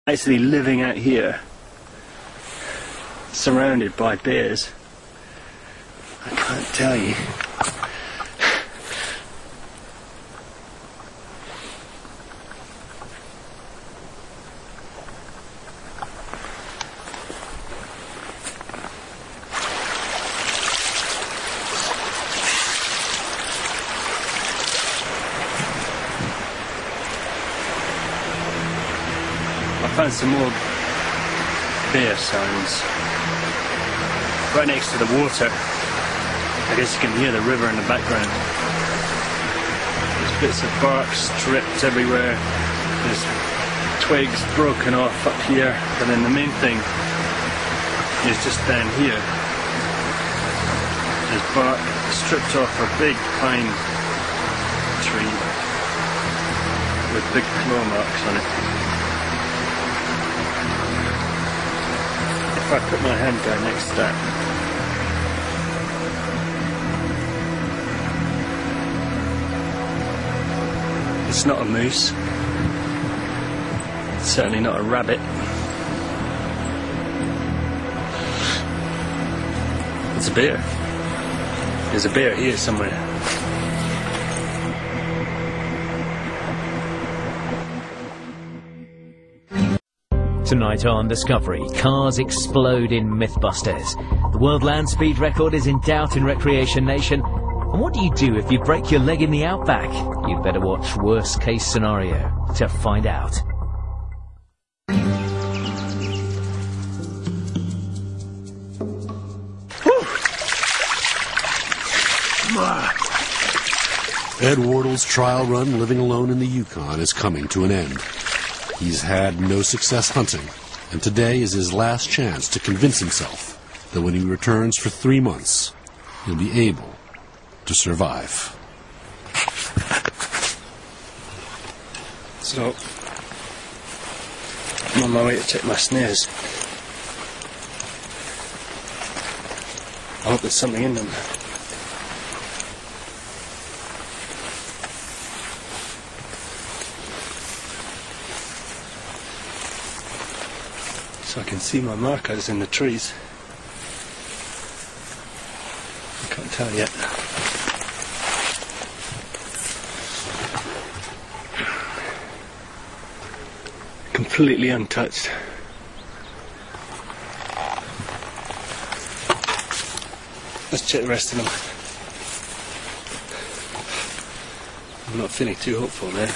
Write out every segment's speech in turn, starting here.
Actually living out here, surrounded by bears. I can't tell you. I found some more bear signs right next to the water. I guess you can hear the river in the background. There's bits of bark stripped everywhere. There's twigs broken off up here, but then the main thing is just down here. There's bark stripped off a big pine tree with big claw marks on it. If I put my hand down next to that, it's not a moose, it's certainly not a rabbit. It's a bear. There's a bear here somewhere. Tonight on Discovery, cars explode in Mythbusters. The world land speed record is in doubt in Recreation Nation. And what do you do if you break your leg in the outback? You'd better watch Worst Case Scenario to find out. Ed Wardle's trial run living alone in the Yukon is coming to an end. He's had no success hunting, and today is his last chance to convince himself that when he returns for 3 months, he'll be able to survive. So, I'm on my way to check my snares. I hope there's something in them. So I can see my markers in the trees. I can't tell yet. Completely untouched. Let's check the rest of them. I'm not feeling too hopeful now.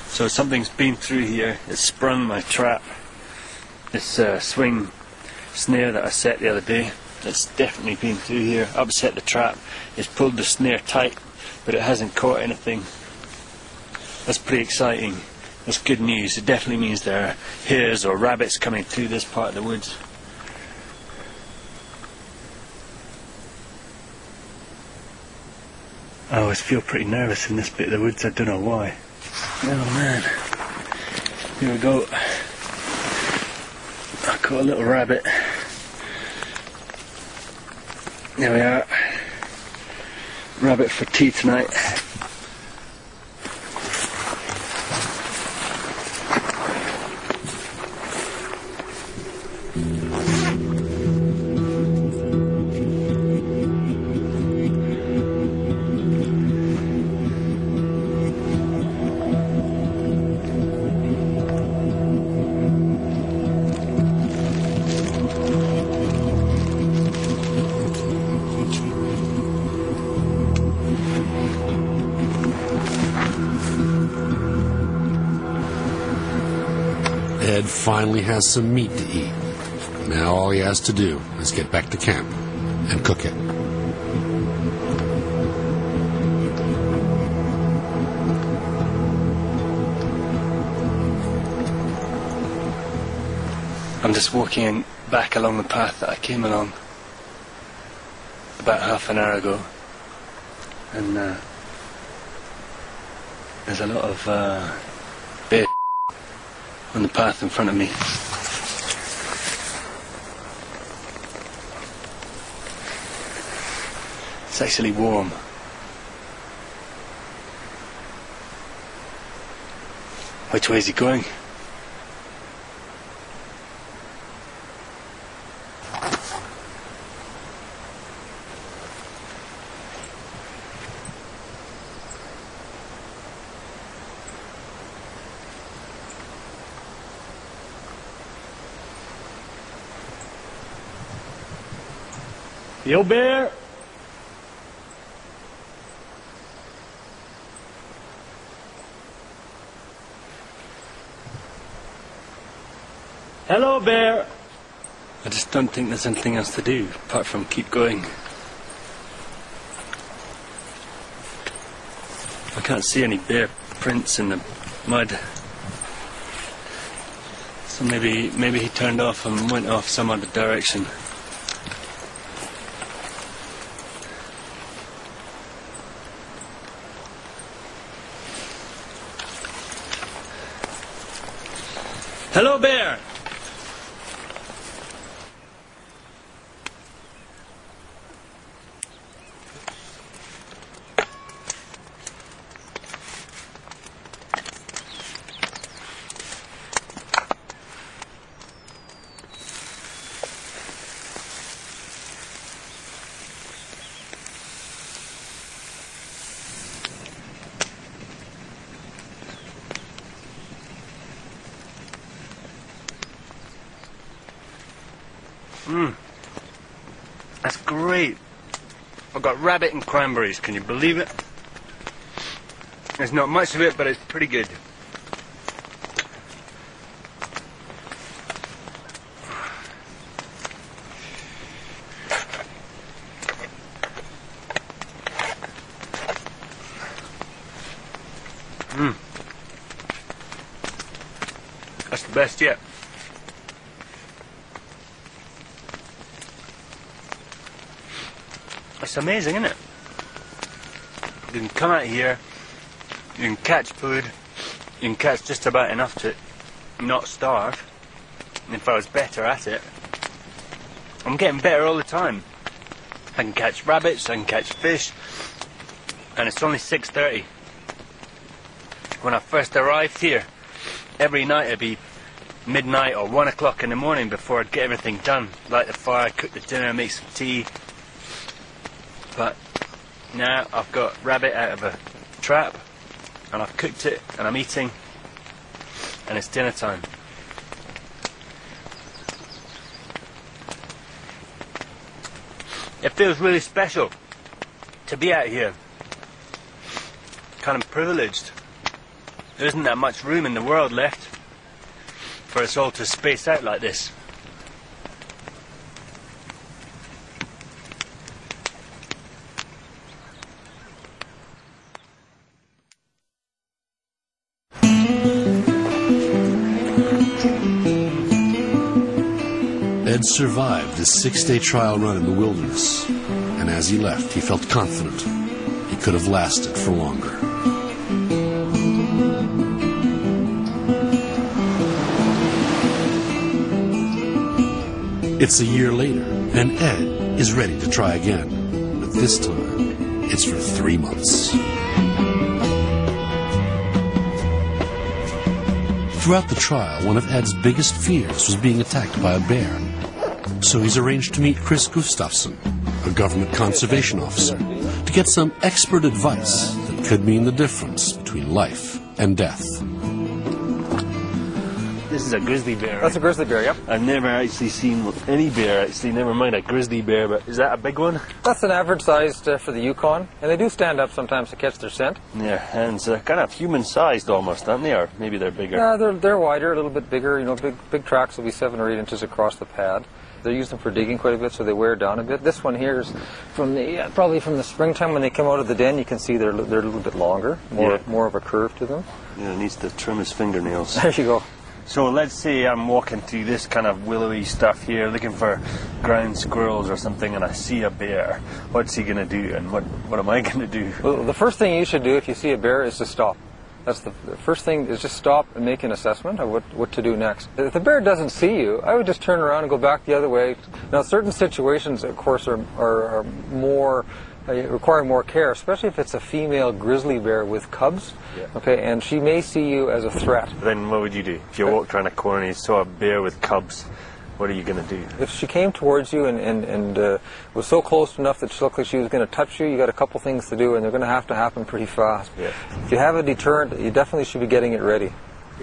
So something's been through here. It's sprung my trap. This swing snare that I set the other day, it's definitely been through here, upset the trap. It's pulled the snare tight, but it hasn't caught anything. That's pretty exciting. That's good news. It definitely means there are hares or rabbits coming through this part of the woods. I always feel pretty nervous in this bit of the woods, I don't know why. Oh man, here we go. I caught a little rabbit. There we are. Rabbit for tea tonight. Ed finally has some meat to eat. Now all he has to do is get back to camp and cook it. I'm just walking back along the path that I came along about half an hour ago, and there's a lot of bear on the path in front of me. It's actually warm. Which way is he going? Yo, bear! Hello, bear! I just don't think there's anything else to do apart from keep going. I can't see any bear prints in the mud. So maybe he turned off and went off some other direction. Hello, bear! That's great. I've got rabbit and cranberries, can you believe it? There's not much of it, but it's pretty good. That's the best yet. It's amazing, isn't it? You can come out here, you can catch food, you can catch just about enough to not starve. And if I was better at it, I'm getting better all the time. I can catch rabbits, I can catch fish, and it's only 6:30. When I first arrived here, every night it'd be midnight or 1 o'clock in the morning before I'd get everything done. Light the fire, cook the dinner, make some tea. But now I've got rabbit out of a trap, and I've cooked it, and I'm eating, and it's dinner time. It feels really special to be out here. Kind of privileged. There isn't that much room in the world left for us all to space out like this. Ed survived this 6-day trial run in the wilderness, and as he left, he felt confident he could have lasted for longer. It's a year later, and Ed is ready to try again, but this time, it's for 3 months. Throughout the trial, one of Ed's biggest fears was being attacked by a bear. So he's arranged to meet Chris Gustafson, a government conservation officer, to get some expert advice that could mean the difference between life and death. This is a grizzly bear. That's a grizzly bear, yep. I've never actually seen any bear, actually, never mind a grizzly bear, but is that a big one? That's an average sized for the Yukon, and they do stand up sometimes to catch their scent. Yeah, and they're kind of human-sized almost, aren't they? Or maybe they're bigger. Yeah, they're wider, a little bit bigger. You know, big tracks will be 7 or 8 inches across the pad. They use them for digging quite a bit, so they wear down a bit. This one here is from the probably from the springtime when they come out of the den. You can see they're a little bit longer, more of a curve to them. Yeah, it needs to trim his fingernails. There you go. So let's say I'm walking through this kind of willowy stuff here, looking for ground squirrels or something, and I see a bear. What's he going to do, and what am I going to do? Well, the first thing you should do if you see a bear is to stop. That's the first thing, is just stop and make an assessment of what to do next. If the bear doesn't see you, I would just turn around and go back the other way. Now, certain situations, of course, are more require more care, especially if it's a female grizzly bear with cubs. Yeah. Okay, and she may see you as a threat. Then what would you do? If you walked around a corner and you saw a bear with cubs, what are you going to do? If she came towards you and was so close enough that she looked like she was going to touch you, you got a couple things to do, and they're going to happen pretty fast. Yeah. If you have a deterrent, you definitely should be getting it ready.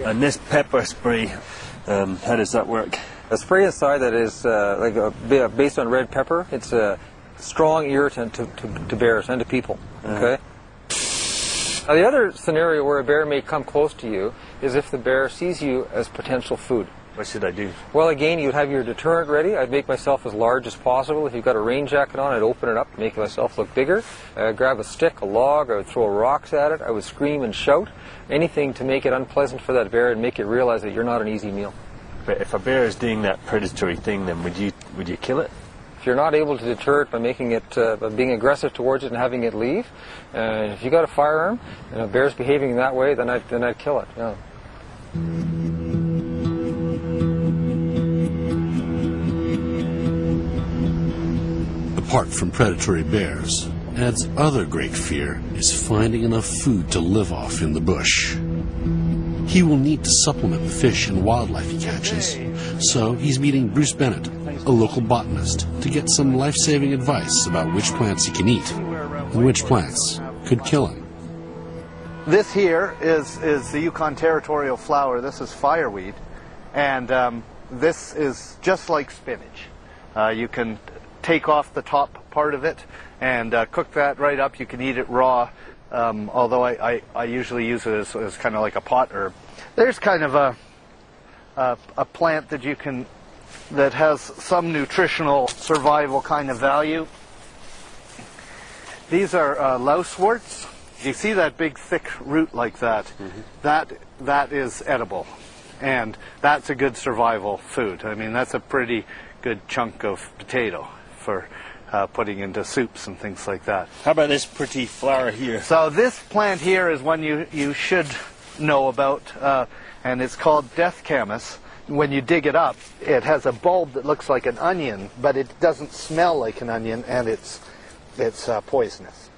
And this pepper spray, how does that work? A spray inside that is based on red pepper. It's a strong irritant to bears and to people. Okay. Now the other scenario where a bear may come close to you is if the bear sees you as potential food. What should I do? Well, again, you'd have your deterrent ready. I'd make myself as large as possible. If you've got a rain jacket on, I'd open it up, make myself look bigger. I'd grab a stick, a log, I would throw rocks at it. I would scream and shout. Anything to make it unpleasant for that bear and make it realize that you're not an easy meal. But if a bear is doing that predatory thing, then would you kill it? If you're not able to deter it by making it, by being aggressive towards it and having it leave, if you got a firearm and a bear's behaving that way, then I'd kill it. Yeah. Apart from predatory bears, Ed's other great fear is finding enough food to live off in the bush. He will need to supplement the fish and wildlife he catches, so he's meeting Bruce Bennett, a local botanist, to get some life-saving advice about which plants he can eat and which plants could kill him. This here is the Yukon territorial flower. This is fireweed, and this is just like spinach. You can take off the top part of it and cook that right up. You can eat it raw, although I usually use it as kind of like a pot herb. There's kind of a plant that has some nutritional survival kind of value. These are louseworts. You see that big thick root like that? Mm-hmm. That is edible, and that's a good survival food. I mean, that's a pretty good chunk of potato for putting into soups and things like that. How about this pretty flower here? So this plant here is one you should know about, and it's called death camas. When you dig it up, it has a bulb that looks like an onion, but it doesn't smell like an onion, and it's poisonous.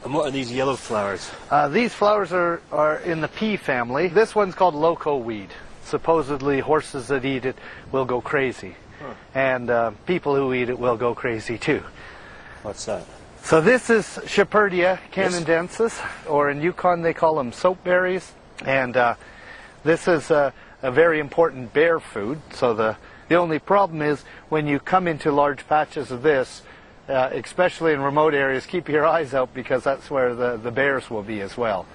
And what are these yellow flowers? These flowers are in the pea family. This one's called loco weed. Supposedly horses that eat it will go crazy. Huh. And people who eat it will go crazy too. What's that? So this is Shepherdea canadensis, or in Yukon they call them soapberries. And this is a very important bear food. So the only problem is when you come into large patches of this, especially in remote areas, keep your eyes out because that's where the bears will be as well.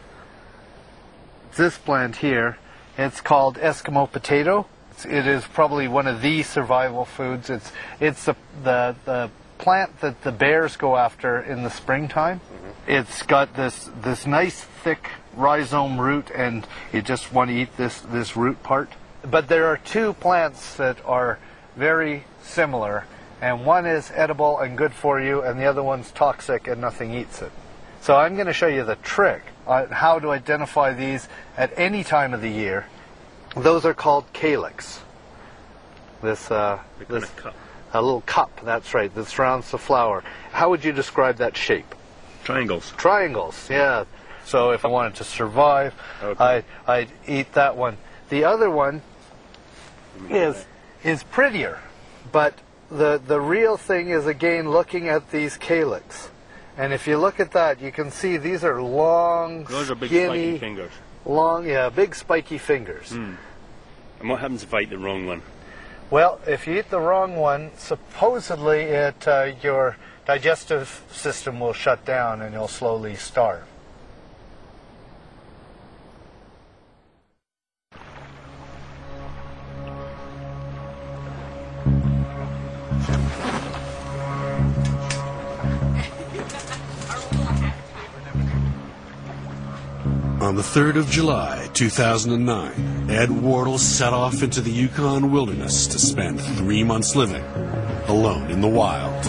This plant here, it's called Eskimo potato. It is probably one of the survival foods. It's the plant that the bears go after in the springtime. Mm-hmm. It's got this nice thick rhizome root, and you just want to eat this root part. But there are two plants that are very similar, and one is edible and good for you, and the other one's toxic and nothing eats it. So I'm going to show you the trick on how to identify these at any time of the year. Those are called calyx. This a little cup, that's right, that surrounds the flower. How would you describe that shape? Triangles. Triangles, yeah. So if I wanted to survive, okay, I'd eat that one. The other one is prettier, but the real thing is, again, looking at these calyx. And if you look at that, you can see these are long, those are big skinny, spiky fingers. Long, yeah, big spiky fingers. Mm. And what happens if I eat the wrong one? Well, if you eat the wrong one, supposedly your digestive system will shut down and you'll slowly starve. On the 3rd of July, 2009, Ed Wardle set off into the Yukon wilderness to spend 3 months living alone in the wild.